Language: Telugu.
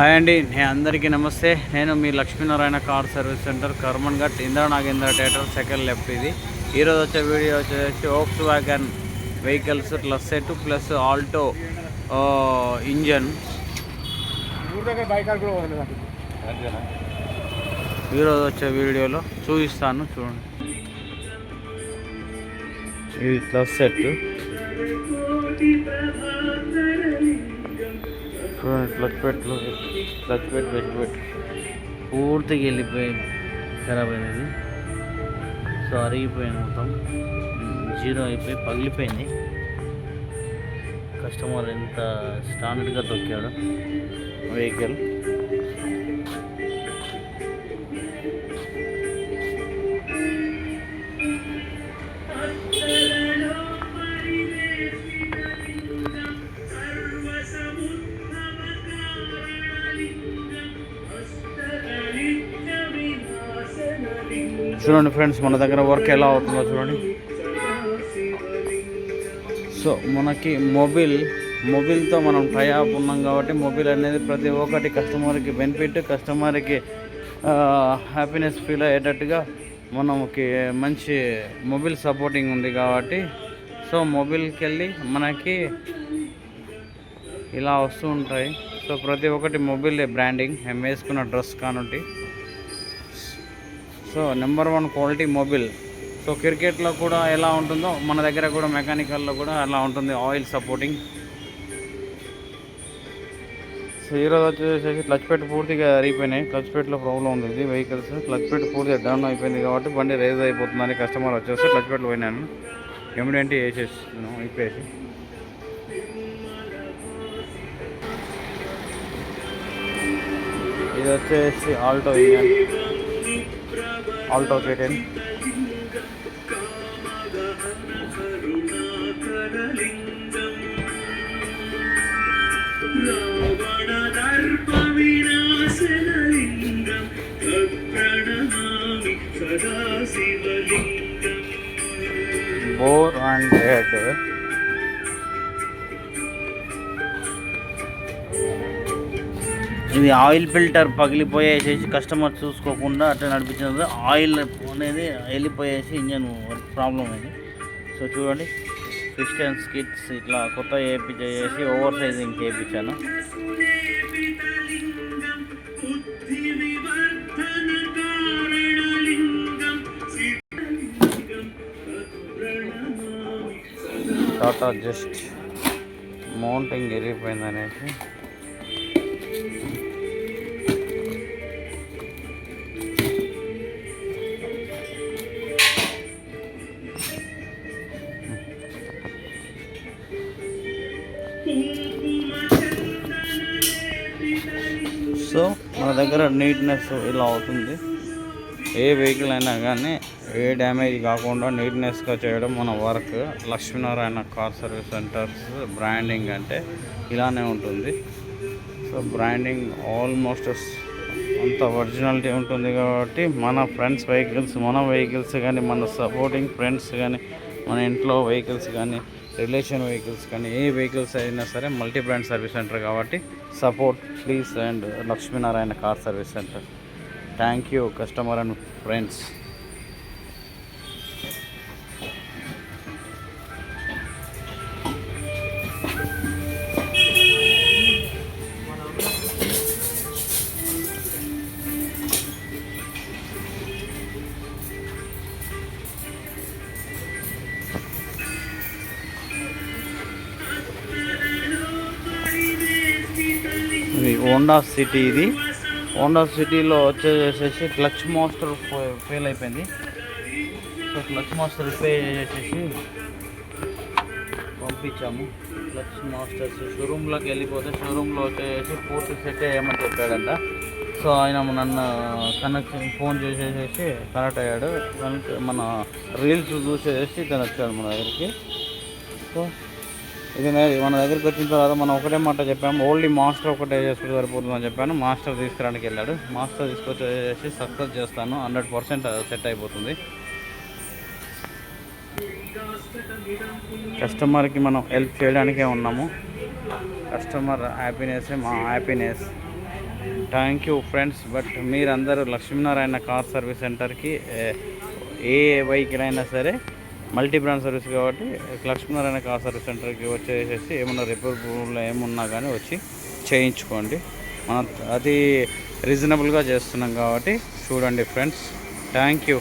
హాయ్ అండి, అందరికీ నమస్తే. నేను మీ Lakshminarayana car service center, Karmanghat, Indira Nagendra theatre, second left. ఇది ఈరోజు వచ్చే వీడియో వచ్చేసి Volkswagen vehicles +2 plus Alto engine. ఈరోజు వచ్చే వీడియోలో చూపిస్తాను, చూడండి. ఇది +2 చూడండి. క్లచ్ పెట్ పూర్తిగా వెళ్ళిపోయింది, ఖరాబ్ అయినది. సో అరిగిపోయింది, మొత్తం జీరో అయిపోయి పగిలిపోయింది. కస్టమర్ ఎంత స్టాండర్డ్గా తొక్కాడు వెహికల్. చూడండి ఫ్రెండ్స్, మన దగ్గర వర్క్ ఎలా అవుతుందో చూడండి. సో మనకి మొబైల్తో మనం టైఅప్ ఉన్నాం కాబట్టి మొబైల్ అనేది ప్రతి ఒక్కటి కస్టమర్కి బెనిఫిట్, కస్టమర్కి హ్యాపీనెస్ ఫీల్ అయ్యేటట్టుగా మనకి మంచి మొబైల్ సపోర్టింగ్ ఉంది కాబట్టి, సో మొబైల్కి వెళ్ళి మనకి ఇలా వస్తూ ఉంటాయి. సో ప్రతి ఒక్కటి మొబైల్ బ్రాండింగ్, మేము వేసుకున్న డ్రెస్ కానుంటి. So number 1 quality mobile. So క్రికెట్లో కూడా ఎలా ఉంటుందో మన దగ్గర కూడా మెకానికల్లో కూడా అలా ఉంటుంది, ఆయిల్ సపోర్టింగ్. సో ఈరోజు వచ్చేసి క్లచ్ పెట్ పూర్తిగా అరిగిపోయినాయి. క్లచ్ పెట్లో ప్రాబ్లం ఉంది. ఇది వెహికల్స్ క్లచ్ పెట్ పూర్తిగా డౌన్ అయిపోయింది కాబట్టి బండి రేజ్ అయిపోతుందని కస్టమర్ వచ్చేసి క్లచ్ పెట్లు పోయినాను, ఎమిడెంట్ వేసేసాను ఇప్పేసి. ఇది వచ్చేసి Alto engine, Alto K10. Bore and head. ఇది ఆయిల్ ఫిల్టర్ పగిలిపోయేసేసి కస్టమర్ చూసుకోకుండా అట్లా నడిపించినది, ఆయిల్ అనేది వెళ్ళిపోయేసి ఇంజన్ ప్రాబ్లం అయింది. సో చూడండి, పిస్టన్స్ కిట్స్ ఇట్లా కొత్త చేసి ఓవర్ సైజింగ్ చేయించాను. టాటా జస్ట్ మౌంటింగ్ వెళ్ళిపోయింది అనేసి సో మన దగ్గర నీట్నెస్ ఇలా అవుతుంది. ఏ వెహికల్ అయినా కానీ ఏ డ్యామేజ్ కాకుండా నీట్నెస్గా చేయడం మన work. Lakshminarayana car service centres branding అంటే ఇలానే ఉంటుంది. సో బ్రాండింగ్ ఆల్మోస్ట్ అంత ఒరిజినాలిటీ ఉంటుంది కాబట్టి మన ఫ్రెండ్స్ వెహికల్స్, మన వెహికల్స్ కానీ, మన సపోర్టింగ్ ఫ్రెండ్స్ కానీ, మన ఇంట్లో వెహికల్స్ కానీ, రిలేషన్ వెహికల్స్ కానీ, ఏ వెహికల్స్ అయినా సరే మల్టీ బ్రాండ్ సర్వీస్ సెంటర్ కాబట్టి support please and Lakshminarayana car service centre. Thank you customer and friends. ఇది హోండా సిటీ. ఇది హోండా సిటీలో వచ్చేసేసి క్లచ్ మాస్టర్ ఫెయిల్ అయిపోయింది. సో క్లచ్ మాస్టర్ రిపేర్ చేసేసి పంపించాము. క్లచ్ మాస్టర్స్ షోరూంలోకి వెళ్ళిపోతే షోరూంలో వచ్చేసి పూర్తి సెట్ అయ్యామని చెప్పాడంట. సో ఆయన నన్ను ఫోన్ చేసేసి కనెక్ట్ అయ్యాడు. మన రీల్స్ చూసేసి తను వచ్చాడు మన దగ్గరికి. సో ఇది మన దగ్గరికి వచ్చిన తర్వాత మనం ఒకటే మాట చెప్పాము, ఓన్లీ మాస్టర్ ఒకటే చేసుకుంటే సరిపోతుందని చెప్పాను. మాస్టర్ తీసుకురానికి వెళ్ళాడు. మాస్టర్ తీసుకొచ్చేసి సక్సెస్ చేస్తాను, 100% సెట్ అయిపోతుంది. కస్టమర్కి మనం హెల్ప్ చేయడానికే ఉన్నాము. కస్టమర్ హ్యాపీనెస్ మా happiness. Thank you friends. But మీరందరూ లక్ష్మీనారాయణ కార్ సర్వీస్ సెంటర్కి ఏ వెహికల్ అయినా సరే మల్టీ బ్రాండ్ సర్వీస్ కాబట్టి లక్ష్మీనారాయణ కార్ సర్వీస్ సెంటర్కి వచ్చేసేసి ఏమన్నా రిపేర్లో ఏమున్నా కానీ వచ్చి చేయించుకోండి. మనం అది రీజనబుల్గా చేస్తున్నాం కాబట్టి చూడండి ఫ్రెండ్స్. Thank you.